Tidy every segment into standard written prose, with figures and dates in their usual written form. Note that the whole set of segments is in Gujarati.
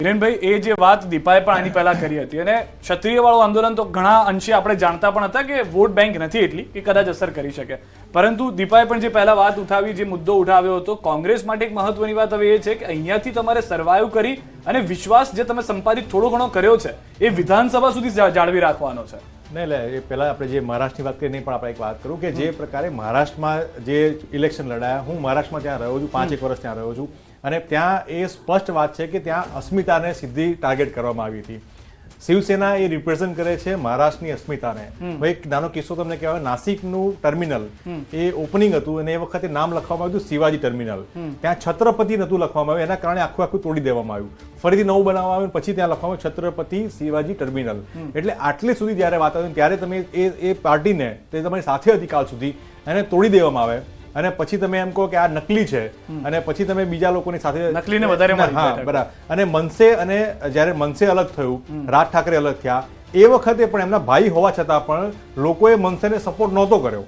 હિરેનભાઈ, એ જે વાત દીપાએ પણ આની પહેલા કરી હતી અને ક્ષત્રિય વાળું આંદોલન તો ઘણા અંશે આપણે જાણતા પણ હતા કે વોટ બેંક નથી એટલી કે કદાચ અસર કરી શકે, પરંતુ દીપાએ પણ જે પહેલા વાત ઉઠાવી, જે મુદ્દો ઉઠાવ્યો હતો, કોંગ્રેસ માટે એક મહત્વની વાત હવે એ છે કે અહીંયાથી તમારે સર્વાઈવ કરી અને વિશ્વાસ જે તમે સંપાદિત થોડો ઘણો કર્યો છે એ વિધાનસભા સુધી જાળવી રાખવાનો છે. નહીં, એટલે એ પહેલાં આપણે જે મહારાષ્ટ્રની વાત કરી નહીં, પણ આપણે એક વાત કરું કે જે પ્રકારે મહારાષ્ટ્રમાં જે ઇલેક્શન લડાયા, હું મહારાષ્ટ્રમાં ત્યાં રહ્યો છું, 5 વર્ષ ત્યાં રહ્યો છું, અને ત્યાં એ સ્પષ્ટ વાત છે કે ત્યાં અસ્મિતાને સીધી ટાર્ગેટ કરવામાં આવી હતી. શિવસેના એ રિપ્રેઝન્ટ કરે છે મહારાષ્ટ્રની અસ્મિતાને. એક નાનો કિસ્સો તમને કહેવાય, નાસિકનું ટર્મિનલ એ ઓપનિંગ હતું અને એ વખતે નામ લખવામાં આવ્યું શિવાજી ટર્મિનલ. ત્યાં છત્રપતિ નતું લખવામાં આવ્યું, એના કારણે આખું તોડી દેવામાં આવ્યું, ફરીથી નવું બનાવવામાં આવ્યું, પછી ત્યાં લખવામાં છત્રપતિ શિવાજી ટર્મિનલ. એટલે આટલી સુધી જ્યારે વાત આવી ત્યારે તમે એ પાર્ટીને તે તમારી સાથે હતી કાલ સુધી એને તોડી દેવામાં આવે અને પછી તમે એમ કહો કે આ નકલી છે અને પછી તમે બીજા લોકોની સાથે નકલીને વધારે બરાબર. અને મનસે અને જ્યારે મનસે અલગ થયું, રાજ ઠાકરે અલગ થયા, એ વખતે પણ એમના ભાઈ હોવા છતાં પણ લોકોએ મનસેને સપોર્ટ નહોતો કર્યો.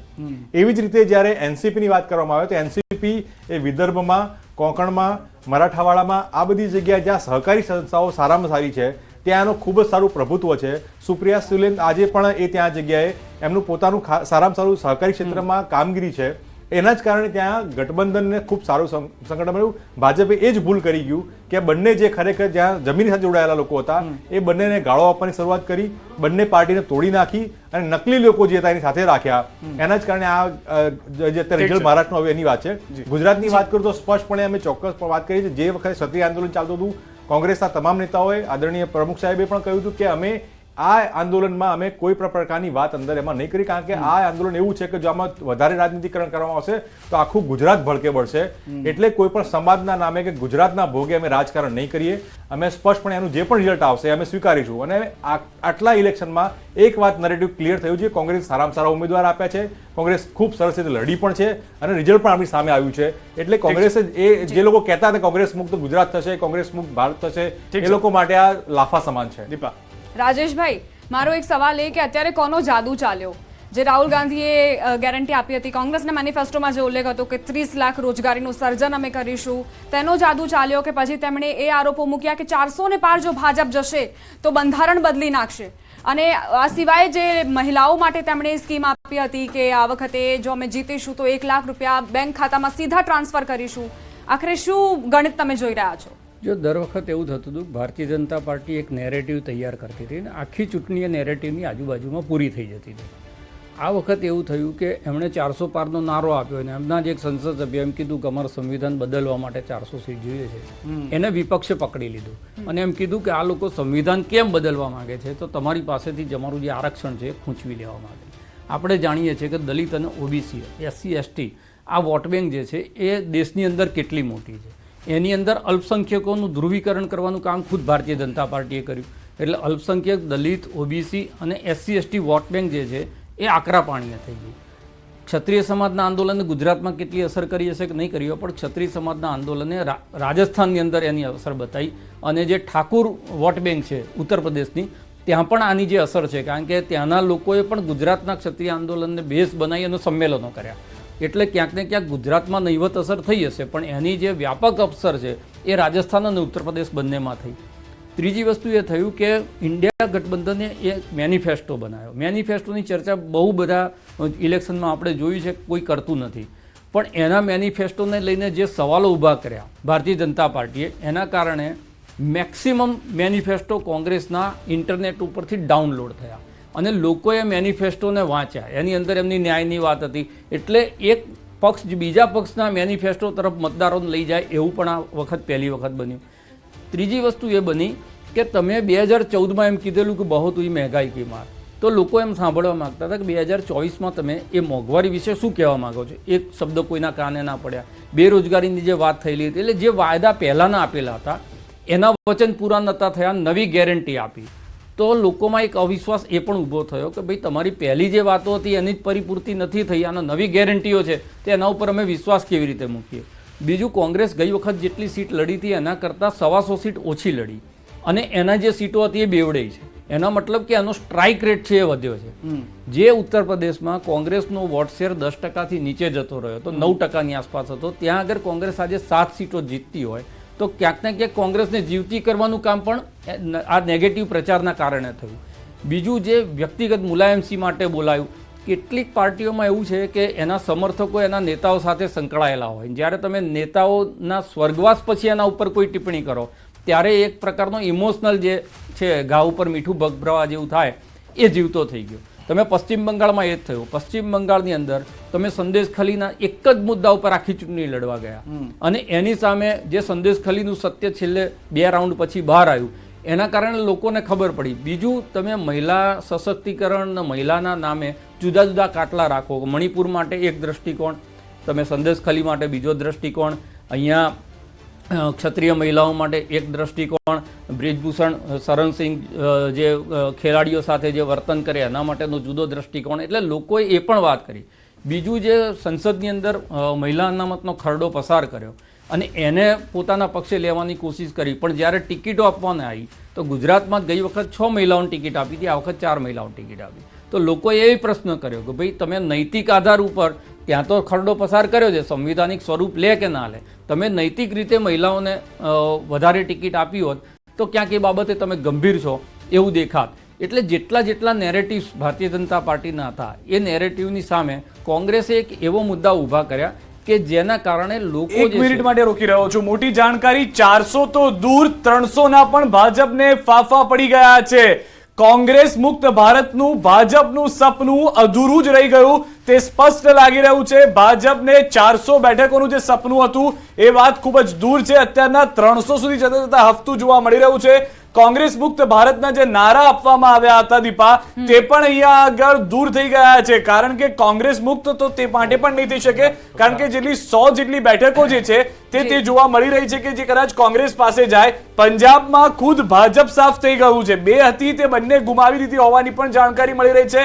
એવી જ રીતે જ્યારે એનસીપીની વાત કરવામાં આવે તો એનસીપી એ વિદર્ભમાં, કોંકણમાં, મરાઠાવાડામાં આ બધી જગ્યાએ જ્યાં સહકારી સંસ્થાઓ સારામાં સારી છે ત્યાં એનું ખૂબ જ સારું પ્રભુત્વ છે. સુપ્રિયા સુલે આજે પણ એ ત્યાં જગ્યાએ એમનું પોતાનું સારામાં સારું સહકારી ક્ષેત્રમાં કામગીરી છે. એના જ કારણે ત્યાં ગઠબંધનને ખૂબ સારું સંગઠન મળ્યું. ભાજપે એ જ ભૂલ કરી ગયું કે બંને જે ખરેખર જ્યાં જમીન સાથે જોડાયેલા લોકો હતા એ બંનેને ગાળો આપવાની શરૂઆત કરી, બંને પાર્ટીને તોડી નાખી અને નકલી લોકો જે હતા એની સાથે રાખ્યા. એના જ કારણે આ જે અત્યારે રિઝલ્ટ મહારાષ્ટ્રનો હવે એની વાત છે. ગુજરાતની વાત કરું તો સ્પષ્ટપણે અમે ચોક્કસ વાત કરી છે. જે વખતે ક્ષત્રિય આંદોલન ચાલતું હતું, કોંગ્રેસના તમામ નેતાઓએ, આદરણીય પ્રમુખ સાહેબે પણ કહ્યું હતું કે અમે આ આંદોલનમાં અમે કોઈ પણ પ્રકારની વાત અંદર એમાં નહીં કરી, કારણ કે આ આંદોલન એવું છે કે જો આમાં વધારે રાજનીતિકરણ કરવામાં આવશે તો આખું ગુજરાત ભડકે પડશે. એટલે કોઈ પણ સમાજના નામે કે ગુજરાતના ભોગે અમે રાજકારણ નહીં કરીએ. અમે સ્પષ્ટપણે એનું જે પણ રિઝલ્ટ આવશે અમે સ્વીકારીશું. અને આટલા ઇલેક્શનમાં એક વાત નરેટિવ ક્લિયર થયું છે, કોંગ્રેસ સારામાં સારા ઉમેદવાર આપ્યા છે, કોંગ્રેસ ખૂબ સરસ રીતે લડી પણ છે અને રિઝલ્ટ પણ આપણી સામે આવ્યું છે. એટલે કોંગ્રેસે એ જે લોકો કહેતા હતા કોંગ્રેસ મુક્ત ગુજરાત થશે, કોંગ્રેસ મુક્ત ભારત થશે, એ લોકો માટે આ લાફા સમાન છે. દીપા, રાજેશભાઈ, મારો એક સવાલ એ કે અત્યારે કોનો જાદુ ચાલ્યો? જે રાહુલ ગાંધીએ ગેરંટી આપી હતી, કોંગ્રેસના મેનિફેસ્ટોમાં જે ઉલ્લેખ હતો કે 30 લાખ રોજગારીનું સર્જન અમે કરીશું, તેનો જાદુ ચાલ્યો કે પછી તેમણે એ આરોપો મૂક્યા કે 400 ને પાર જો ભાજપ જશે તો બંધારણ બદલી નાખશે? અને આ સિવાય જે મહિલાઓ માટે તેમણે સ્કીમ આપી હતી કે આ વખતે જો અમે જીતીશું તો 1 લાખ રૂપિયા બેંક ખાતામાં સીધા ટ્રાન્સફર કરીશું. આખરે શું ગણિત તમે જોઈ રહ્યા છો? જો દર વખત એવું થતું હતું, ભારતીય જનતા પાર્ટી એક નેરેટિવ તૈયાર કરતી હતી અને આખી ચૂંટણી નેરેટિવની આજુબાજુમાં પૂરી થઈ જતી હતી. આ વખત એવું થયું કે એમણે 400 પારનો નારો આપ્યો અને એમના જ એક સંસદ સભ્ય એમ કીધું કે અમારું સંવિધાન બદલવા માટે 400 સીટ જોઈએ છે. એને વિપક્ષે પકડી લીધું અને એમ કીધું કે આ લોકો સંવિધાન કેમ બદલવા માંગે છે, તો તમારી પાસેથી જ અમારું જે આરક્ષણ છે એ ખૂંચવી લેવા માંગે. આપણે જાણીએ છીએ કે દલિત અને ઓબીસી, SC ST આ વોટ બેંક જે છે એ દેશની અંદર કેટલી મોટી છે. એની અંદર અલ્પસંખ્યકોનું ધ્રુવીકરણ કરવાનું કામ ખુદ ભારતીય જનતા પાર્ટીએ કર્યું. એટલે અલ્પસંખ્યક, દલિત, ઓબીસી અને SC ST વોટ બેંક જે છે એ આકરા પાણીએ થઈ ગઈ. ક્ષત્રિય સમાજના આંદોલને ગુજરાતમાં કેટલી અસર કરી હશે કે નહીં કરી હોય, પણ ક્ષત્રિય સમાજના આંદોલને રાજસ્થાનની અંદર એની અસર બતાવી. અને જે ઠાકુર વોટ બેંક છે ઉત્તર પ્રદેશની, ત્યાં પણ આની જે અસર છે, કારણ કે ત્યાંના લોકોએ પણ ગુજરાતના ક્ષત્રિય આંદોલનને બેઝ બનાવી અને સંમેલનો કર્યા. એટલે ક્યાંક ને ક્યાંક ગુજરાતમાં નહીવત અસર થઈ હશે, પણ એની જે વ્યાપક અસર છે એ રાજસ્થાન અને ઉત્તર પ્રદેશ બંનેમાં થઈ. ત્રીજી વસ્તુ એ થયું કે ઇન્ડિયા ગઠબંધને એ મેનિફેસ્ટો બનાવ્યો. મેનિફેસ્ટોની ચર્ચા બહુ બધા ઇલેક્શનમાં આપણે જોયું છે, કોઈ કરતું નથી. પણ એના મેનિફેસ્ટોને લઈને જે સવાલો ઊભા કર્યા ભારતીય જનતા પાર્ટીએ, એના કારણે મેક્સિમમ મેનિફેસ્ટો કોંગ્રેસના ઇન્ટરનેટ ઉપરથી ડાઉનલોડ થયા અને લોકોએ મેનિફેસ્ટોને વાંચ્યા. એની અંદર એમની ન્યાયની વાત હતી. એટલે એક પક્ષ બીજા પક્ષના મેનિફેસ્ટો તરફ મતદારોને લઈ જાય એવું પણ આ વખત પહેલી વખત બન્યું. ત્રીજી વસ્તુ એ બની કે તમે 2014માં એમ કીધેલું કે બહુ ઈ મહેંગાઈ કી માર, તો લોકો એમ સાંભળવા માગતા હતા કે 2024માં તમે એ મોંઘવારી વિશે શું કહેવા માગો છો? એક શબ્દ કોઈના કાને ના પડ્યા. બેરોજગારીની જે વાત થયેલી હતી, એટલે જે વાયદા પહેલાંના આપેલા હતા એના વચન પૂરા નહોતા થયા, નવી ગેરંટી આપી, તો લોકોમાં એક અવિશ્વાસ એ પણ ઊભો થયો કે ભાઈ તમારી પહેલી જે વાતો હતી એની જ પરિપૂર્તિ નથી થઈ, અને નવી ગેરંટીઓ છે તેના ઉપર અમે વિશ્વાસ કેવી રીતે મૂકીએ? બીજું, કોંગ્રેસ ગઈ વખત જેટલી સીટ લડી હતી એના કરતાં 125 સીટ ઓછી લડી અને એના જે સીટો હતી એ બેવડે છે. એનો મતલબ કે એનો સ્ટ્રાઇક રેટ છે એ વધ્યો છે. જે ઉત્તર પ્રદેશમાં કોંગ્રેસનો વોટ શેર 10% નીચે જતો રહ્યો તો 9%ની આસપાસ હતો, ત્યાં આગળ કોંગ્રેસ આજે 7 સીટો જીતતી હોય તો ક્યાંક ને ક્યાંક કોંગ્રેસને જીવતી કરવાનું કામ પણ આ નેગેટિવ પ્રચારના કારણે થયું. બીજું જે વ્યક્તિગત મુલાયમસિંહ માટે બોલાયું, કેટલીક પાર્ટીઓમાં એવું છે કે એના સમર્થકો એના નેતાઓ સાથે સંકળાયેલા હોય. જ્યારે તમે નેતાઓના સ્વર્ગવાસ પછી એના ઉપર કોઈ ટિપ્પણી કરો ત્યારે એક પ્રકારનો ઇમોશનલ જે છે ઘા ઉપર મીઠું ભભરાવા જેવું થાય, એ જીવતો થઈ ગયો. તમે પશ્ચિમ બંગાળમાં એ જ થયું. પશ્ચિમ બંગાળની અંદર તમે સંદેશ ખલીના એક જ મુદ્દા ઉપર આખી ચૂંટણી લડવા ગયા અને એની સામે જે સંદેશ ખલીનું સત્ય છેલ્લે 2 રાઉન્ડ પછી બહાર આવ્યું, એના કારણે લોકોને ખબર પડી. બીજું, તમે મહિલા સશક્તિકરણ, મહિલાના નામે જુદા જુદા કાટલા રાખો. મણિપુર માટે એક દ્રષ્ટિકોણ, તમે સંદેશ ખલી માટે બીજો દ્રષ્ટિકોણ, અહીંયા ક્ષત્રિય મહિલાઓ માટે એક દ્રષ્ટિકોણ, બ્રિજભૂષણ શરણસિંહ જે ખેલાડીઓ સાથે જે વર્તન કરે એના માટેનો જુદો દ્રષ્ટિકોણ. એટલે લોકોએ એ પણ વાત કરી. બીજું, જે સંસદની અંદર મહિલા અનામતનો ખરડો પસાર કર્યો અને એને પોતાના પક્ષે લેવાની કોશિશ કરી, પણ જ્યારે ટિકિટો આપવાને આવી તો ગુજરાતમાં ગઈ વખત 6 મહિલાઓને ટિકિટ આપી હતી, આ વખત 4 મહિલાઓને ટિકિટ આપી. તો લોકોએ એ પ્રશ્ન કર્યો કે ભાઈ તમે નૈતિક આધાર ઉપર ત્યાં તો ખરડો પસાર કર્યો છે, સંવિધાનિક સ્વરૂપ લે કે ના લે, તમે નૈતિક રીતે મહિલાઓને વધારે ટિકિટ આપી હોત તો ક્યાંક એ બાબતે તમે ગંભીર છો એવું દેખાત. એટલે જેટલા નેરેટિવ્સ ભારતીય જનતા પાર્ટીના હતા, એ નેરેટિવની સામે કોંગ્રેસે એક એવો મુદ્દા ઊભા કર્યા કે જેના કારણે લોકો... 1 મિનિટ માટે રોકી રહ્યો છું. મોટી જાણકારી, 400 તો દૂર 300 ના પણ ભાજપને ફાફા પડી ગયા છે. કોંગ્રેસ મુક્ત ભારતનું ભાજપનું સપનું અધૂરું જ રહી ગયું તે સ્પષ્ટ લાગી રહ્યું છે. ભાજપને 400 બેઠકોનું જે સપનું હતું એ વાત ખૂબ જ દૂર છે. અત્યારના 300 સુધી જતા હફતું જોવા મળી રહ્યું છે. કોંગ્રેસ મુક્ત ભારતના જે નારા આપવામાં આવ્યા હતા દીપા, તે પણ અહીંયા આગળ દૂર થઈ ગયા છે. કારણ કે કોંગ્રેસ મુક્ત તો તે માટે પણ નહીં થઈ શકે, કારણ કે જેટલી 100 જેટલી બેઠકો જે છે તે જોવા મળી રહી છે કે જે કદાચ કોંગ્રેસ પાસે જાય. પંજાબમાં ખુદ ભાજપ સાફ થઈ ગયું છે. 2 હતી તે બંને ગુમાવી દીધી હોવાની પણ જાણકારી મળી રહી છે.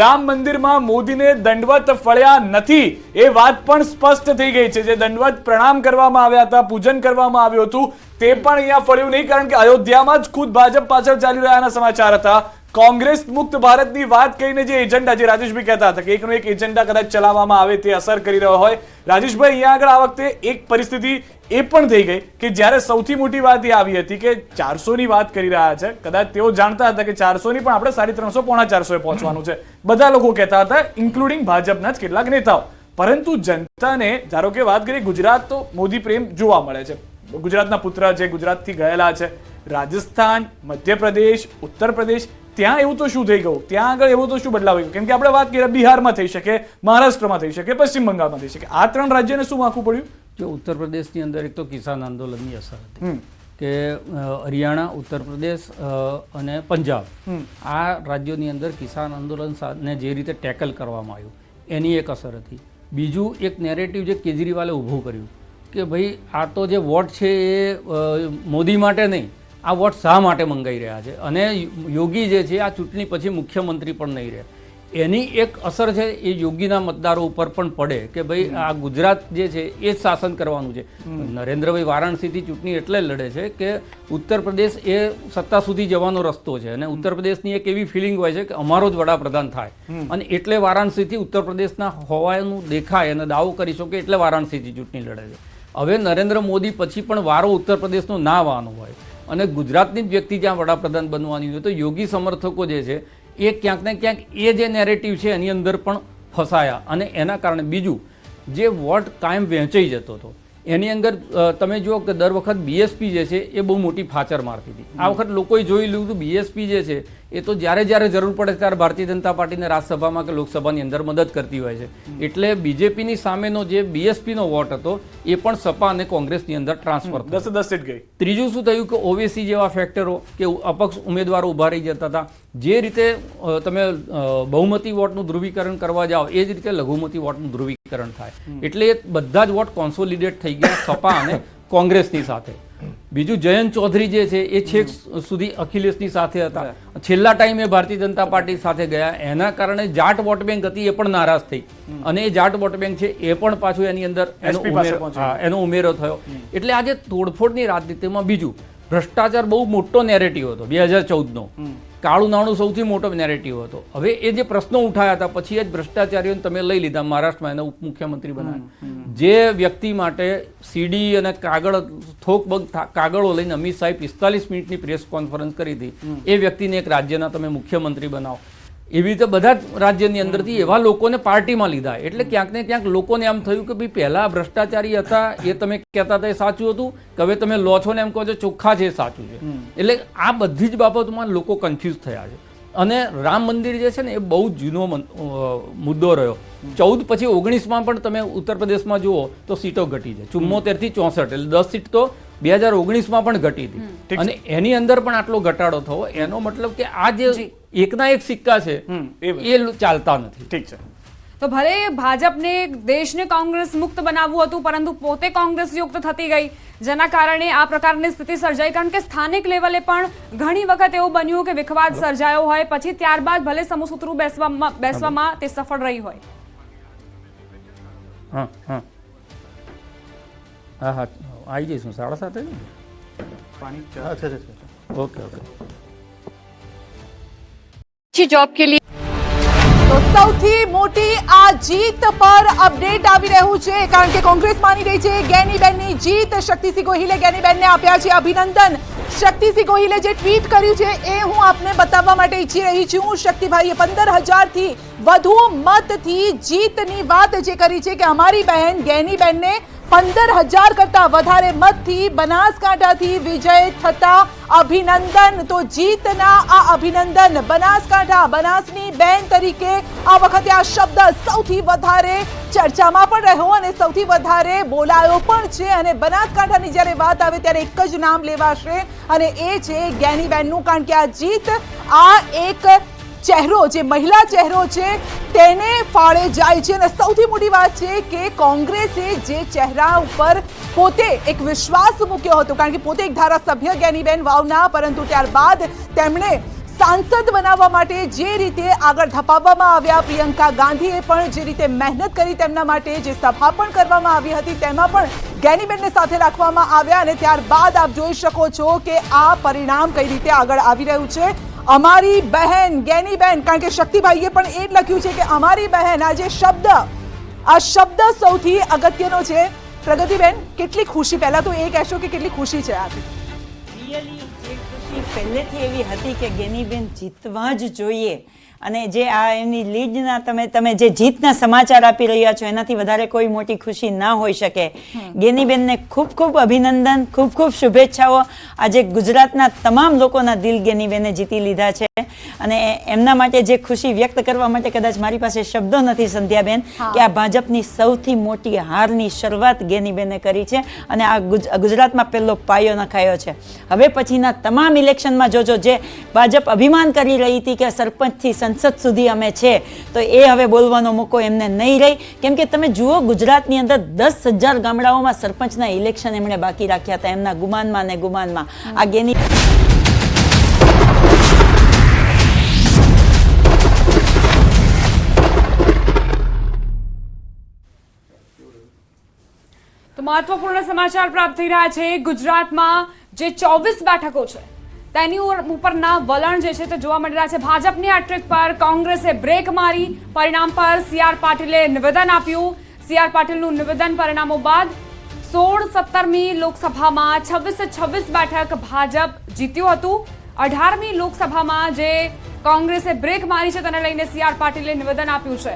રામ મંદિરમાં મોદીને દંડવત ફળ્યા નથી એ વાત પણ સ્પષ્ટ થઈ ગઈ છે. જે દંડવત પ્રણામ કરવામાં આવ્યા હતા, પૂજન કરવામાં આવ્યું હતું, તે પણ અહીંયા ફળ્યું નહીં, કારણ કે અયોધ્યામાં જ ખુદ ભાજપ પાછળ ચાલી રહ્યાના સમાચાર હતા. કોંગ્રેસ મુક્ત ભારતની વાત કરીને જે એજન્ડા, જે રાજેશભાઈ કહેતા હતા કે એકનો એક એજન્ડા કદાચ ચલાવવામાં આવે તે અસર કરી રહ્યો હોય. રાજેશભાઈ, અહીંયા આગળ આ વખતે એક પરિસ્થિતિ એ પણ થઈ ગઈ કે જ્યારે સૌથી મોટી વાત એ આવી હતી કે 400 ની વાત કરી રહ્યા છે. કદાચ તેઓ જાણતા હતા કે 400 ની પણ આપણે 350 પોણા 400 પહોંચવાનું છે, બધા લોકો કહેતા હતા, ઇન્ક્લુડિંગ ભાજપના જ કેટલાક નેતાઓ. પરંતુ જનતાને, ધારો કે વાત કરીએ, ગુજરાત તો મોદી પ્રેમ જોવા મળે છે. ગુજરાતના પુત્ર છે, ગુજરાતથી ગયેલા છે. રાજસ્થાન, મધ્યપ્રદેશ, ઉત્તર પ્રદેશ, ત્યાં એવું તો શું થઈ ગયું? ત્યાં આગળ એવું તો શું બદલાવ આવ્યો? કેમ કે આપણે વાત કરીએ બિહારમાં થઈ શકે, મહારાષ્ટ્રમાં થઈ શકે, પશ્ચિમ બંગાળમાં થઈ શકે. આ 3 રાજ્યને શું માખવું પડ્યું? જો ઉત્તર પ્રદેશની અંદર એક તો કિસાન આંદોલનની અસર હતી કે હરિયાણા, ઉત્તર પ્રદેશ અને પંજાબ, આ રાજ્યોની અંદર કિસાન આંદોલનને જે રીતે ટેકલ કરવામાં આવ્યું એની એક અસર હતી. બીજું, એક નેરેટિવ જે કેજરીવાલે ઊભું કર્યું કે ભાઈ આ તો જે વોટ છે એ મોદી માટે નહીં, આ વોટ શા માટે મંગાઈ રહ્યા છે, અને યોગી જે છે આ ચૂંટણી પછી મુખ્યમંત્રી પણ નહીં રહે. એની એક અસર છે એ યોગીના મતદારો ઉપર પણ પડે કે ભાઈ આ ગુજરાત જે છે એ જ શાસન કરવાનું છે. નરેન્દ્રભાઈ વારાણસીથી ચૂંટણી એટલે લડે છે કે ઉત્તર પ્રદેશ એ સત્તા સુધી જવાનો રસ્તો છે અને ઉત્તર પ્રદેશની એક એવી ફિલિંગ હોય છે કે અમારો જ વડાપ્રધાન થાય, અને એટલે વારાણસીથી ઉત્તર પ્રદેશના હોવાનું દેખાય અને દાવો કરી શકે એટલે વારાણસીથી ચૂંટણી લડે છે. હવે નરેન્દ્ર મોદી પછી પણ વારો ઉત્તર પ્રદેશનો ના આવવાનો હોય અને ગુજરાતની જ વ્યક્તિ જ્યાં વડાપ્રધાન બનવાની હોય તો યોગી સમર્થકો જે છે એ ક્યાંક ને ક્યાંક એ જે નેરેટિવ છે એની અંદર પણ ફસાયા, અને એના કારણે બીજું, જે વોટ કાયમ વહેંચાઈ જતો હતો એની અંદર તમે જુઓ કે દર વખત બીએસપી જે છે એ બહુ મોટી ફાચર મારતી હતી. આ વખત લોકોએ જોઈ લીધું બીએસપી જે છે એ તો જ્યારે જરૂર પડે ત્યારે ભારતીય જનતા પાર્ટીને રાજ્યસભામાં કે લોકસભાની અંદર મદદ કરતી હોય છે. એટલે બીજેપીની સામેનો જે બીએસપીનો વોટ હતો એ પણ સપા અને કોંગ્રેસની અંદર ટ્રાન્સફર 10 સીટ ગઈ. ત્રીજું શું થયું કે ઓવેસી જેવા ફેક્ટરો કે અપક્ષ ઉમેદવારો ઉભા રહી જતા હતા. જે રીતે તમે બહુમતી વોટનું ધ્રુવીકરણ કરવા જાઓ એ જ રીતે લઘુમતી વોટનું ધ્રુવીકરણ થાય. એટલે એ બધા જ વોટ કોન્સોલિડેટ થઈ ગયા સપા અને કોંગ્રેસની સાથે. બીજું, જયંત ચૌધરી જે છે એ છેક સુધી અખિલેશની સાથે હતા, છેલ્લા ટાઈમે ભારતીય જનતા પાર્ટી સાથે ગયા. એના કારણે જાટ વોટ બેંક હતી એ પણ નારાજ થઈ અને એ જાટ વોટ બેંક છે એ પણ પાછું એની અંદર એનો ઉમેરો થયો. એટલે આજે તોડફોડની રાજનીતિમાં બીજું, ભ્રષ્ટાચાર બહુ મોટો નેરેટિવ હતો 2014નો કાળું નાણું સૌથી મોટો નેરેટિવ હતો. હવે એ જે પ્રશ્નો ઉઠાયા હતા પછી એ જ ભ્રષ્ટાચારીઓને તમે લઈ લીધા, મહારાષ્ટ્રમાં એના ઉપમુખ્યમંત્રી બનાવ્યા. જે વ્યક્તિ માટે સીડી અને કાગળો લઈને અમિત શાહે 45 મિનિટની પ્રેસ કોન્ફરન્સ કરી હતી, એ વ્યક્તિને એક રાજ્યના તમે મુખ્યમંત્રી બનાવો. એવી રીતે બધા જ રાજ્યની અંદરથી એવા લોકોને પાર્ટીમાં લીધા. એટલે ક્યાંક ને ક્યાંક લોકોને એમ થયું કે ભાઈ પહેલા ભ્રષ્ટાચારી હતા એ તમે કહેતા હતા એ સાચું હતું, કે હવે તમે લો છો ને એમ કહો છો ચોખ્ખા છે એ સાચું છે. એટલે આ બધી જ બાબતોમાં લોકો કન્ફ્યુઝ થયા છે. અને રામ મંદિર જે છે ને એ બહુ જૂનો મુદ્દો રહ્યો. 14 પછી 19માં પણ તમે ઉત્તર પ્રદેશમાં જુઓ તો સીટો ઘટી છે, 74 થી 64, એટલે 10 સીટ તો 2019માં પણ ઘટી હતી. અને એની અંદર પણ આટલો ઘટાડો થયો, એનો મતલબ કે આ જે એકના એક સિક્કા છે એ ચાલતા નથી. ઠીક છે. તો ભલે ભાજપને દેશને કોંગ્રેસ મુક્ત બનાવવું હતું, પરંતુ પોતે કોંગ્રેસ યુક્ત થતી ગઈ, જેના કારણે આ પ્રકારની સ્થિતિ સર્જાઈ. કારણ કે સ્થાનિક લેવલે પણ ઘણી વખત એવું બન્યું કે વિખવાદ સર્જાયો હોય, પછી ત્યારબાદ ભલે સમસૂત્રું બેસવામાં તે સફળ રહી હોય. હા હા હા હા આવી જઈશું 7:30. Okay okay. जॉब के लिए તો સૌથી મોટી આ જીત પર અપડેટ આવી રહ્યું છે, કારણ કે કોંગ્રેસ માની રહી છે જ્ઞાનીબેનની જીત. શક્તિસિંહ ગોહિલે જ્ઞાનીબેનને આપ્યા છે અભિનંદન. શક્તિસિંહ ગોહિલે જે ટ્વીટ કર્યું છે એ હું આપને બતાવવા માટે ઈચ્છી રહી છું. શક્તિભાઈએ 15,000 થી વધુ મતથી જીતની વાત જે કરી છે કે અમારી બહેન જ્ઞાનીબેનને 15,000 કરતા વધારે મતથી બનાસકાંઠાથી વિજય થતા અભિનંદન. તો જીતના આ અભિનંદન બનાસકાંઠા, બનાસની બેન તરીકે આ વખતે આ શબ્દ સૌથી વધારે ચર્ચામાં પણ રહ્યો અને સૌથી વધારે બોલાયો પણ છે. અને બનાસકાંઠાની જ્યારે વાત આવે ત્યારે એક જ નામ લેવાશે અને એ છે જ્ઞાનીબેનનું. કારણ કે આ જીત, આ એક ચહેરો, જે મહિલા ચહેરો છે તેને ફાળે જાય છે. અને સૌથી મોટી વાત છે કે કોંગ્રેસે જે ચહેરા ઉપર પોતે એક વિશ્વાસ મૂક્યો હતો, કારણ કે પોતે એક ધારાસભ્ય જ્ઞાનીબેન વાવના, પરંતુ ત્યારબાદ તેમણે સાંસદ બનાવવા માટે જે રીતે આગળ ધપાવવામાં આવ્યા, પ્રિયંકા ગાંધીએ પણ જે રીતે મહેનત કરી તેમના માટે, જે સભા પણ કરવામાં આવી હતી તેમાં પણ જ્ઞાનીબેનને સાથે રાખવામાં આવ્યા. અને ત્યારબાદ આપ જોઈ શકો છો કે આ પરિણામ કઈ રીતે આગળ આવી રહ્યું છે. અમારી બહેન જ્ઞાનીબેન, કારણ કે શક્તિભાઈએ પણ એ જ લખ્યું છે કે અમારી બહેન. આ જે શબ્દ, આ શબ્દ સૌથી અગત્યનો છે. પ્રગતિબેન, કેટલી ખુશી, પહેલા તો એ કહેશો કે કેટલી ખુશી છે આથી? રિયલી જે ખુશી પહેલેથી એવી હતી કે જ્ઞાનીબેન જીતવા જ જોઈએ. અને જે આ એમની લીડના તમે જે જીતના સમાચાર આપી રહ્યા છો એનાથી વધારે કોઈ મોટી ખુશી ના હોઈ શકે. જ્ઞાનીબેનને ખૂબ ખૂબ અભિનંદન, ખૂબ ખૂબ શુભેચ્છાઓ. આજે ગુજરાતના તમામ લોકોના દિલ જ્ઞાનીબેને જીતી લીધા છે અને એમના માટે જે ખુશી વ્યક્ત કરવા માટે કદાચ મારી પાસે શબ્દો નથી સંધ્યાબેન, કે આ ભાજપની સૌથી મોટી હારની શરૂઆત જ્ઞાનીબેને કરી છે અને આ ગુજરાતમાં પહેલો પાયો નખાયો છે. હવે પછીના તમામ ઇલેક્શનમાં જોજો, જે ભાજપ અભિમાન કરી રહી હતી કે સરપંચથી સંસદ સુધી અમે છે, તો એ હવે બોલવાનો મોકો એમને નહીં રહી. કેમ કે તમે જુઓ, ગુજરાતની અંદર 10,000 ગામડાઓમાં સરપંચના ઇલેક્શન એમણે બાકી રાખ્યા હતા, એમના ગુમાનમાં ને ગુમાનમાં. આ જ્ઞાની તો મહત્વપૂર્ણ સમાચાર પ્રાપ્ત થઈ રહ્યા છે. ગુજરાતમાં જે 24 બેઠકો છે તેની ઉપરના વલણ જે છે તે જોવા મળી રહ્યા છે. ભાજપની હેટ્રિક પર કોંગ્રેસે બ્રેક મારી. પરિણામ પર CR પાટીલે નિવેદન આપ્યું. CR પાટીલનું નિવેદન પરિણામો બાદ 16-17મી લોકસભામાં 26 બેઠક ભાજપ જીત્યું હતું. 18મી લોકસભામાં જે કોંગ્રેસે બ્રેક મારી છે તેને લઈને CR પાટીલે નિવેદન આપ્યું છે.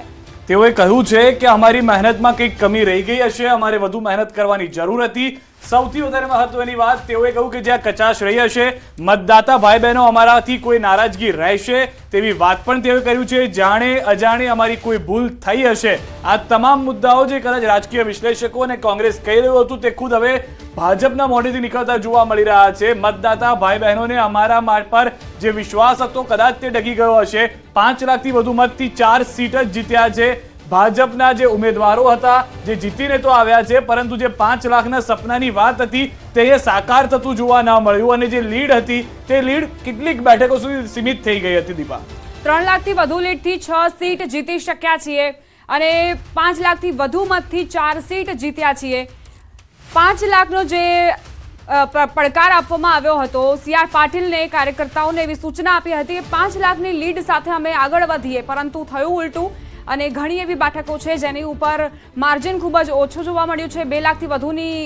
તેઓએ કહ્યું છે કે અમારી મહેનતમાં કંઈક કમી રહી ગઈ હશે, અમારે વધુ મહેનત કરવાની જરૂર હતી. સૌથી વધારે મહત્વની વાત, તેઓએ કહ્યું કે જ્યાં કચાશ રહી હશે, મતદાતા ભાઈ બહેનો અમારાથી કોઈ નારાજગી રહેશે તેવી વાત પણ તેઓએ કર્યું છે. જાણે અજાણે અમારી કોઈ ભૂલ થઈ હશે. આ તમામ મુદ્દાઓ જે કદાચ રાજકીય વિશ્લેષકો અને કોંગ્રેસ કહી રહ્યું હતું તે ખુદ હવે ભાજપના મોઢેથી નીકળતા જોવા મળી રહ્યા છે. મતદાતા ભાઈ બહેનોને અમારા પર જે વિશ્વાસ હતો કદાચ તે ડગી ગયો હશે. 5 લાખથી વધુ મતથી 4 સીટ જ જીત્યા છે. ભાજપના જે ઉમેદવારો હતા જે જીતીને તો આવ્યા છે, પરંતુ જે 5 લાખના સપનાની વાત હતી તે સાકાર થતું જોવા ન મળ્યું. અને જે લીડ હતી તે લીડ કેટલીક બેઠકો સુધી સીમિત થઈ ગઈ હતી. દીપા, 3 લાખથી વધુ લીડથી 6 સીટ જીતી શક્યા છીએ અને 5 લાખથી વધુ મતથી 4 સીટ જીત્યા છીએ. 5 લાખનો જે પડકાર આપવામાં આવ્યો હતો. CR પાટીલને કાર્યકર્તાઓને એવી સૂચના આપી હતી કે 5 લાખની લીડ સાથે અમે આગળ વધીએ, પરંતુ થયું ઉલટું અને ઘણી એવી બેઠકો છે જેની ઉપર માર્જિન ખૂબ જ ઓછું જોવા મળ્યું છે. 2 લાખથી વધુની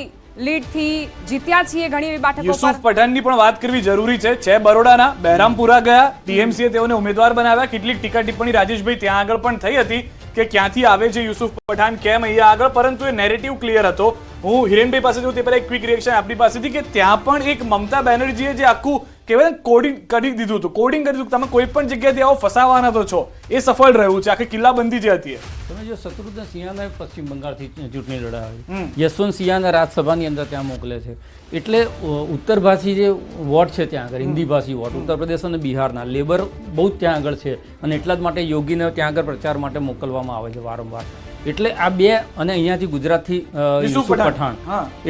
લીડથી જીત્યા છીએ ઘણી એવી બેઠકો યુસુફ પર. પઠાણની પણ વાત કરવી જરૂરી છે બરોડાના બહેરામપુરા ગયા, ટીએમસીએ તેઓને ઉમેદવાર બનાવ્યા. કેટલીક ટીકા ટિપ્પણી રાજેશભાઈ ત્યાં આગળ પણ થઈ હતી કે ક્યાંથી આવે છે યુસુફ પઠાણ, કેમ અહીંયા આગળ, પરંતુ એ નેરેટિવ ક્લિયર હતો. હું હિરેનભાઈ પાસે જઉં તે પહેલા એક ક્વિક રિએક્શન આપણી પાસેથી કે ત્યાં પણ એક મમતા બેનર્જીએ જે આખું કહેવાય ને કોડિંગ કરી દીધું હતું, કોડિંગ કરી દીધું, તમે કોઈ પણ જગ્યાએથી આવો ફસાવાના તો છો, એ સફળ રહ્યું છે. આખી કિલ્લાબંધી જે હતી તમે જો શત્રુઘ્ન સિંહાને પશ્ચિમ બંગાળથી ચૂંટણી લડાવી, યશવંત સિંહાને રાજ્યસભાની અંદર ત્યાં મોકલે છે, એટલે ઉત્તરભાષી જે વોટ છે ત્યાં આગળ, હિન્દી ભાષી વોટ ઉત્તર પ્રદેશ અને બિહારના લેબર બહુ જ ત્યાં આગળ છે, અને એટલા જ માટે યોગીને ત્યાં આગળ પ્રચાર માટે મોકલવામાં આવે છે વારંવાર. એટલે આ બે અને અહીંયાથી ગુજરાતથી યુસુફ પઠાણ,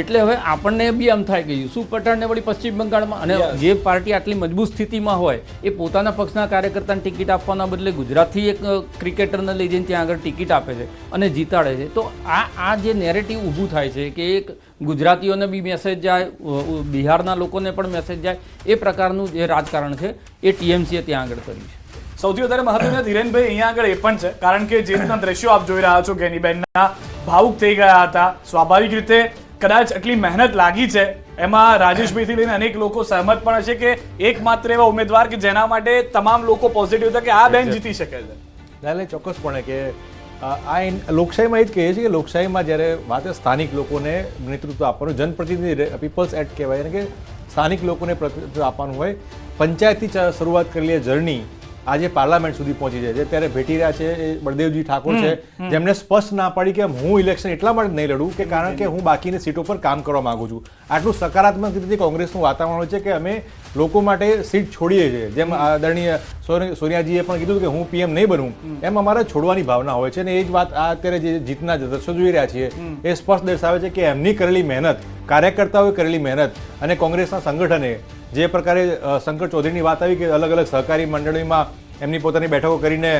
એટલે હવે આપણને બી એમ થાય કે યુસુફ પઠાણને વળી પશ્ચિમ બંગાળમાં, અને જે પાર્ટી આટલી મજબૂત સ્થિતિમાં હોય એ પોતાના પક્ષના કાર્યકર્તાને ટિકિટ આપવાના બદલે ગુજરાતથી એક ક્રિકેટરને લઈ જઈને ત્યાં આગળ ટિકિટ આપે છે અને જીતાડે છે. તો આ જે નેરેટિવ ઊભું થાય છે કે એક ગુજરાતીઓને બી મેસેજ જાય, બિહારના લોકોને પણ મેસેજ જાય, એ પ્રકારનું જે રાજકારણ છે એ ટીએમસીએ ત્યાં આગળ કર્યું છે. સૌથી વધારે મહત્વનું ધીરેનભાઈ અહીંયા આગળ એ પણ છે, કારણ કે જે રીતના દ્રશ્યો આપ જોઈ રહ્યા છો, ગેનીબેનના ભાવુક થઈ ગયા હતા. સ્વાભાવિક રીતે કદાચ આટલી મહેનત લાગી છે, એમાં રાજેશભાઈથી લઈને અનેક લોકો સહમત પણ હશે કે એકમાત્ર એવા ઉમેદવાર કે જેના માટે તમામ લોકો પોઝિટિવ હતા કે આ બેન જીતી શકે છે. એટલે ચોક્કસપણે કે આ લોકશાહીમાં એ જ કહીએ છીએ કે લોકશાહીમાં જ્યારે વાત સ્થાનિક લોકોને નેતૃત્વ આપવાનું, જનપ્રતિનિધિ પીપલ્સ એક્ટ કહેવાય, કે સ્થાનિક લોકોને પ્રતિનિધિત્વ આપવાનું હોય, પંચાયતથી શરૂઆત કરેલી જર્ની આજે પાર્લામેન્ટ સુધી પહોંચી જાય છે. ત્યારે ભેટી રહ્યા છે એ બળદેવજી ઠાકોર છે, જેમને સ્પષ્ટ ના પાડી કે હું ઇલેક્શન એટલા માટે નહીં લડું કે કારણ કે હું બાકીની સીટો પર કામ કરવા માંગુ છું. આટલું સકારાત્મક રીતે કોંગ્રેસનું વાતાવરણ છે કે અમે લોકો માટે સીટ છોડીએ છીએ. જેમ આદરણીય સોનિયાજીએ પણ કીધું કે હું પીએમ નહીં બનું, એમ અમારે છોડવાની ભાવના હોય છે. અને એ જ વાત અત્યારે જે જીતના દ્રશ્યો જોઈ રહ્યા છીએ એ સ્પષ્ટ દર્શાવે છે કે એમની કરેલી મહેનત, કાર્યકર્તાઓએ કરેલી મહેનત, અને કોંગ્રેસના સંગઠને જે પ્રકારે શંકર ચૌધરીની વાત આવી કે અલગ અલગ સહકારી મંડળીમાં એમની પોતાની બેઠકો કરીને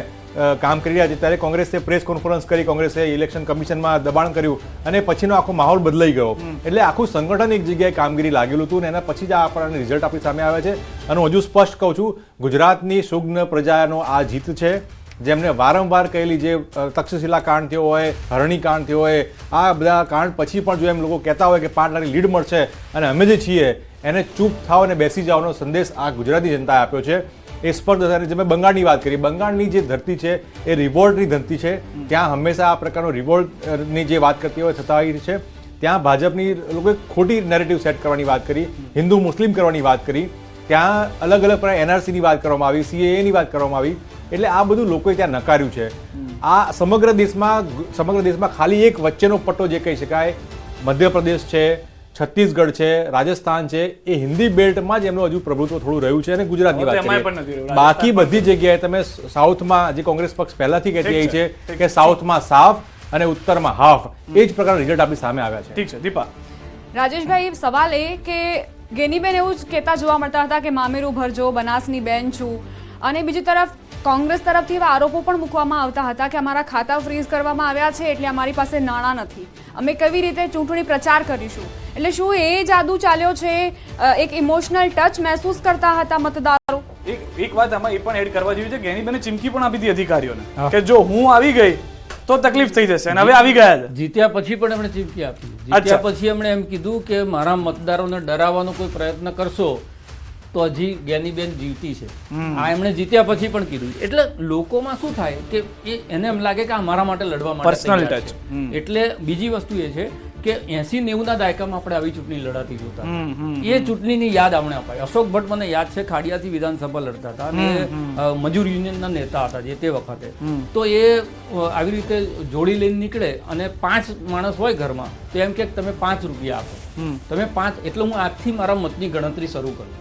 કામ કરી રહ્યા છે, ત્યારે કોંગ્રેસે પ્રેસ કોન્ફરન્સ કરી, કોંગ્રેસે ઇલેક્શન કમિશનમાં દબાણ કર્યું અને પછીનો આખો માહોલ બદલાઈ ગયો. એટલે આખું સંગઠન એક જગ્યાએ કામગીરી લાગેલું હતું, અને એના પછી જ આ આપણને રિઝલ્ટ આપણી સામે આવે છે. અને હજુ સ્પષ્ટ કહું છું, ગુજરાતની સુજ્ઞ પ્રજાનો આ જીત છે. જેમને વારંવાર કહેલી જે તક્ષશિલા કાંડ થયો હોય, હરણી કાંડ થયો હોય, આ બધા કાંડ પછી પણ જો એમ લોકો કહેતા હોય કે 5 લાખની લીડ મળશે અને અમે જે છીએ એને ચૂપ થાવ અને બેસી જવાનો સંદેશ આ ગુજરાતી જનતાએ આપ્યો છે. એ સ્પષ્ટ. જે મેં બંગાળની વાત કરી, બંગાળની જે ધરતી છે એ રિવોલ્ટની ધરતી છે. ત્યાં હંમેશા આ પ્રકારનો રિવોલ્ટની જે વાત કરતી હોય થતા હોય છે. ત્યાં ભાજપની લોકોએ ખોટી નેરેટિવ સેટ કરવાની વાત કરી, હિન્દુ મુસ્લિમ કરવાની વાત કરી, ત્યાં અલગ અલગ પ્રકારે એનઆરસીની વાત કરવામાં આવી, સીએએની વાત કરવામાં આવી. એટલે આ બધું લોકોએ ત્યાં નકાર્યું છે. આ સમગ્ર દેશમાં ખાલી એક વચ્ચેનો પટ્ટો જે કહી શકાય, મધ્યપ્રદેશ છે, છત્તીસગઢ છે, રાજસ્થાન છે, એ હિન્દી બેલ્ટમાં જ એમનું હજુ પ્રભુત્વ થોડું રહ્યું છે. અને ગુજરાતની વાત કરીએ, બાકી બધી જગ્યાએ તમે સાઉથમાં જે કોંગ્રેસ પક્ષ પહેલાથી કહેતી આવી છે કે સાઉથમાં સાફ અને ઉત્તરમાં હાફ, એ જ પ્રકારના રિઝલ્ટ આપણી સામે આવ્યા છે. ઠીક છે દીપા. રાજેશભાઈ, સવાલ એ કે ગેનીબેન એવું જ કહેતા જોવા મળતા હતા કે મામેરું ભરજો, બનાસની બેન છું, અને બીજી તરફ કોંગ્રેસ તરફથી એવા આરોપો પણ મૂકવામાં આવતા હતા કે અમારા ખાતા ફ્રીઝ કરવામાં આવ્યા છે એટલે અમારી પાસે નાણાં નથી, અમે કેવી રીતે ચૂંટણી પ્રચાર કરીશું. એટલે શું એ જાદુ ચાલ્યો છે? એક ઇમોશનલ ટચ મહેસૂસ કરતા હતા મતદારો? એક વાત આમાં એ પણ એડ કરવા જેવી છે, ગેનીબેને ચીમકી પણ આપી હતી અધિકારીઓને કે જો હું આવી ગઈ તો તકલીફ થઈ જશે, અને હવે આવી ગયા છે. જીત્યા પછી પણ એમણે ચીમકી આપી. જીત્યા પછી એમણે એમ કીધું કે મારા મતદારોને ડરાવવાનો કોઈ પ્રયત્ન કરશો તો હજી ગેનીબેન જીવતી છે. આ એમણે જીત્યા પછી પણ કીધું. એટલે લોકોમાં શું થાય કે એને એમ લાગે કે અમારા માટે લડવા માટે પર્સનલ ટચ. એટલે બીજી વસ્તુ એ છે કે 80-90 ના દાયકામાં આપણે આવી ચૂંટણી લડાતી જોતા, એ ચૂંટણીની યાદ આપણે અપાય. અશોક ભટ્ટ મને યાદ છે, ખાડિયાથી વિધાનસભા લડતા હતા અને મજૂર યુનિયનના નેતા હતા જે તે વખતે. તો એ આવી રીતે જોડી લઈને નીકળે અને 5 માણસ હોય ઘરમાં, તો એમ કે તમે 5 રૂપિયા આપો, તમે 5, એટલે હું આજથી મારા મતની ગણતરી શરૂ કરું.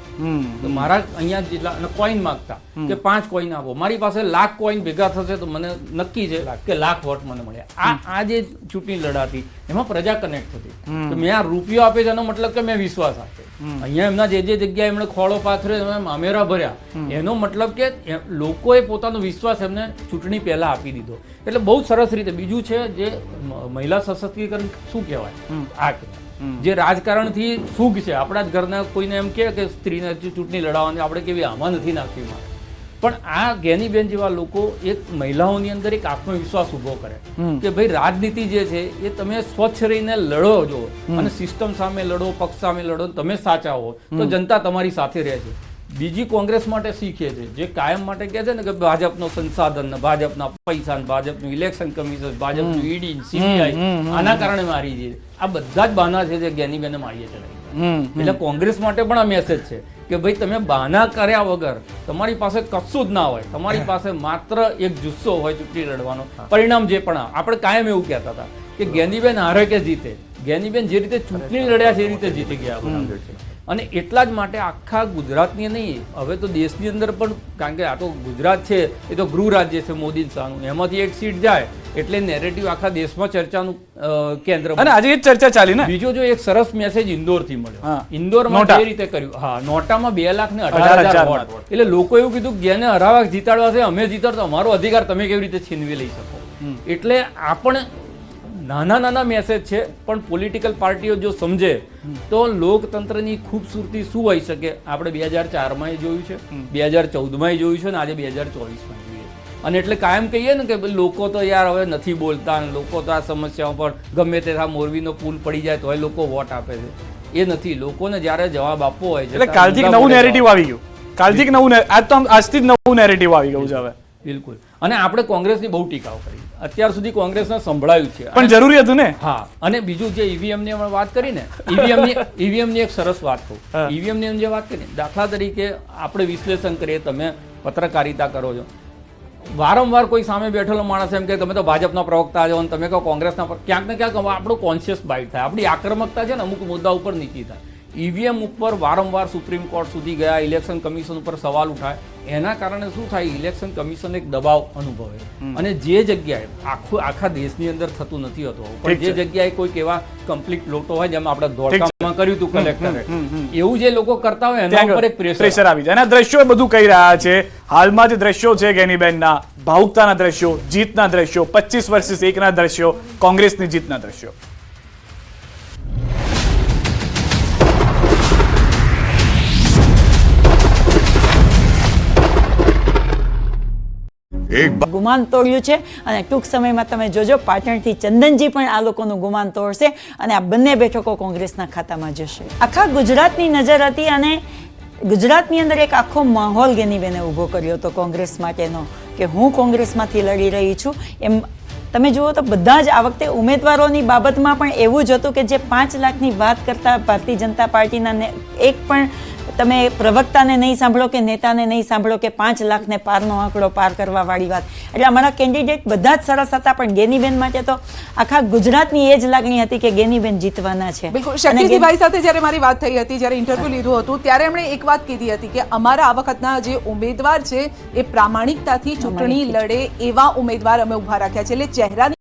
તો મારા અહીંયા જેટલા કોઈન માંગતા કે 5 કોઈન આપો, મારી પાસે 1,00,000 કોઈન ભેગા થશે તો મને નક્કી છે કે 1,00,000 વોટ મને મળ્યા. આ જે ચૂંટણી લડાતી એમાં પ્રજા કનેક્ટ થતી. તો મેં આ રૂપિયો આપે છે એનો મતલબ કે મેં વિશ્વાસ આપ્યો. અહીંયા એમના જે જગ્યાએ એમણે ખોળો પાથર્યો, એમણે મામેરા ભર્યા, એનો મતલબ કે લોકોએ પોતાનો વિશ્વાસ એમને ચૂંટણી પહેલા આપી દીધો. એટલે બહુ સરસ રીતે. બીજું છે જે મહિલા સશક્તિકરણ શું કહેવાય, આ જે રાજકારણથી સુખ છે, આપણા જ ઘરના કોઈને એમ કહે કે સ્ત્રીને ચૂંટણી લડાવવાની આપણે કેવી આમાં નથી નાખવી મારે, પણ આ જ્ઞાનીબેન જેવા લોકો એક મહિલાઓની અંદર એક આત્મવિશ્વાસ ઉભો કરે કે ભાઈ રાજનીતિ જે છે એ તમે સ્વચ્છ રહીને લડો જો, અને સિસ્ટમ સામે લડો, પક્ષ સામે લડો, તમે સાચા હો તો જનતા તમારી સાથે રહે છે. બીજી કોંગ્રેસ માટે શીખે છે, જે કાયમ માટે કહે છે ને કે ભાજપનો સંસાધન, ભાજપના પૈસા, ભાજપનું ઇલેક્શન કમિશન, ભાજપનું ઈડી, સીબીઆઈ આના કારણે મારી છે. આ બધા જ બહાના છે જે જ્ઞાનીબેને મારીએ છે. એટલે કોંગ્રેસ માટે પણ આ મેસેજ છે કે ભાઈ તમે બહાના કર્યા વગર, તમારી પાસે કશું જ ના હોય, તમારી પાસે માત્ર એક જુસ્સો હોય ચૂંટણી લડવાનો, પરિણામ જે પણ આપણે કાયમ એવું કહેતા હતા કે જ્ઞાનીબેન હારે કે જીતે, જ્ઞાનીબેન જે રીતે ચૂંટણી લડ્યા છે એ રીતે જીતી ગયા બરાબર છે. અને એટલા જ માટે આખા ગુજરાતની નહીં, હવે તો દેશની અંદર પણ, કારણ કે આ તો ગુજરાત છે એ તો ગૃહ રાજ્ય છે મોદી શાહનું, એમાંથી એક સીટ જાય એટલે નેરેટિવ આખા દેશમાં ચર્ચાનું કેન્દ્ર. અને આજે એ જ ચર્ચા ચાલી ને. બીજો જો એક સરસ મેસેજ ઇન્દોરથી મળ્યો, ઇન્દોરમાં નોટા. જે રીતે કર્યું, હા, નોટામાં 2,18,000 વોટ, એટલે લોકો એવું કીધું કે જેને હરાવા જીતાડવા છે અમે જીતાડતો, અમારો અધિકાર તમે કેવી રીતે છીનવી લઈ શકો. એટલે આ પણ નાના નાના મેસેજ છે, પણ પોલિટિકલ પાર્ટીઓ જો સમજે તો લોકતંત્રની ખૂબસૂરતી શું હોઈ શકે આપણે 2004માં જોયું છે, 2014માં જોયું છે, ને આજે 2024માં જોઈએ. અને એટલે કાયમ કહીએ ને કે લોકો તો યાર હવે નથી બોલતા, લોકો તો આ સમસ્યાઓ પર ગમે તે મોરબીનો પુલ પડી જાય તોય લોકો વોટ આપે છે. એ નથી, લોકોને જ્યારે જવાબ આપવો હોય છે એટલે કાલથી એક નવું નેરેટિવ આવી ગયું, કાલથી એક નવું આજથી જ નવું નેરેટિવ આવી ગયું છે હવે. બિલકુલ. અને આપણે કોંગ્રેસની બહુ ટીકાઓ કરી, અત્યાર સુધી કોંગ્રેસને સંભળાયું છે, પણ જરૂરી હતું ને. હા. અને બીજું જે ઈવીએમ ની વાત કરી ને, ઈવીએમ ની એક સરસ વાત કહું, ઈવીએમ ની જે વાત કરી, દાખલા તરીકે આપણે વિશ્લેષણ કરીએ, તમે પત્રકારિતા કરો છો, વારંવાર કોઈ સામે બેઠેલો માણસ એમ કે તમે તો ભાજપના પ્રવક્તા છો અને તમે કહો કોંગ્રેસના, ક્યાંક ને ક્યાંક આપણું કોન્શિયસ બાઇટ થાય, આપણી આક્રમકતા છે ને અમુક મુદ્દા ઉપર નીચી થાય. ઈવીએમ ઉપર વારંવાર સુપ્રીમ કોર્ટ સુધી ગયા, ઇલેક્શન કમિશન ઉપર સવાલ ઉઠાય, એના કારણે શું થાય, ઇલેક્શન કમિશન એક દબાવ અનુભવે. અને જે જગ્યાએ આખા દેશની અંદર થતું નથી હોતું, પણ જે જગ્યાએ કોઈક એવા કમ્પ્લીટ લોટો હોય, જેમ આપણે ધોળકામાં કર્યું હતું કલેક્ટરે, એવું જે લોકો કરતા હોય એના ઉપર એક પ્રેશર આવી જાય. અને આ દ્રશ્યો બધું કહી રહ્યા છે, હાલમાં જે દ્રશ્યો છે જ્ઞાનીબેનના, ભાવુકતાના દ્રશ્યો, જીતના દ્રશ્યો, 25 વર્સિસ 1 ના દ્રશ્યો, કોંગ્રેસની જીતના દ્રશ્યો. ગુમાન તોડ્યું છે. અને ટૂંક સમયમાં તમે જોજો પાટણથી ચંદનજી પણ આ લોકોનું ગુમાન તોડશે અને આ બંને બેઠકો કોંગ્રેસના ખાતામાં જશે. આખા ગુજરાતની નજર હતી અને ગુજરાતની અંદર એક આખો માહોલ જ્ઞાનીબેને ઊભો કર્યો હતો કોંગ્રેસ માટેનો કે હું કોંગ્રેસમાંથી લડી રહી છું. એમ તમે જુઓ તો બધા જ આ વખતે ઉમેદવારોની બાબતમાં પણ એવું જ હતું કે જે 5 લાખની વાત કરતા ભારતીય જનતા પાર્ટીના એક પણ તમે પ્રવક્તાને નહીં સાંભળો કે નેતાને નહીં સાંભળો કે 5 લાખને પારનો આંકડો પાર કરવા વાળી વાત. એટલે અમારા કેન્ડિડેટ બધા જ સરસ હતા, પણ જ્ઞાનીબેન માટે તો આખા ગુજરાતની એ જ લાગણી હતી કે જ્ઞાનીબેન જીતવાના છે. બિલકુલ. શક્તિસિંહભાઈ સાથે જ્યારે મારી વાત થઈ હતી, જ્યારે ઇન્ટરવ્યુ લીધું હતું, ત્યારે એમણે એક વાત કીધી હતી કે અમારા આ વખતના જે ઉમેદવાર છે એ પ્રામાણિકતાથી ચૂંટણી લડે એવા ઉમેદવાર અમે ઉભા રાખ્યા છે. એટલે ચહેરાની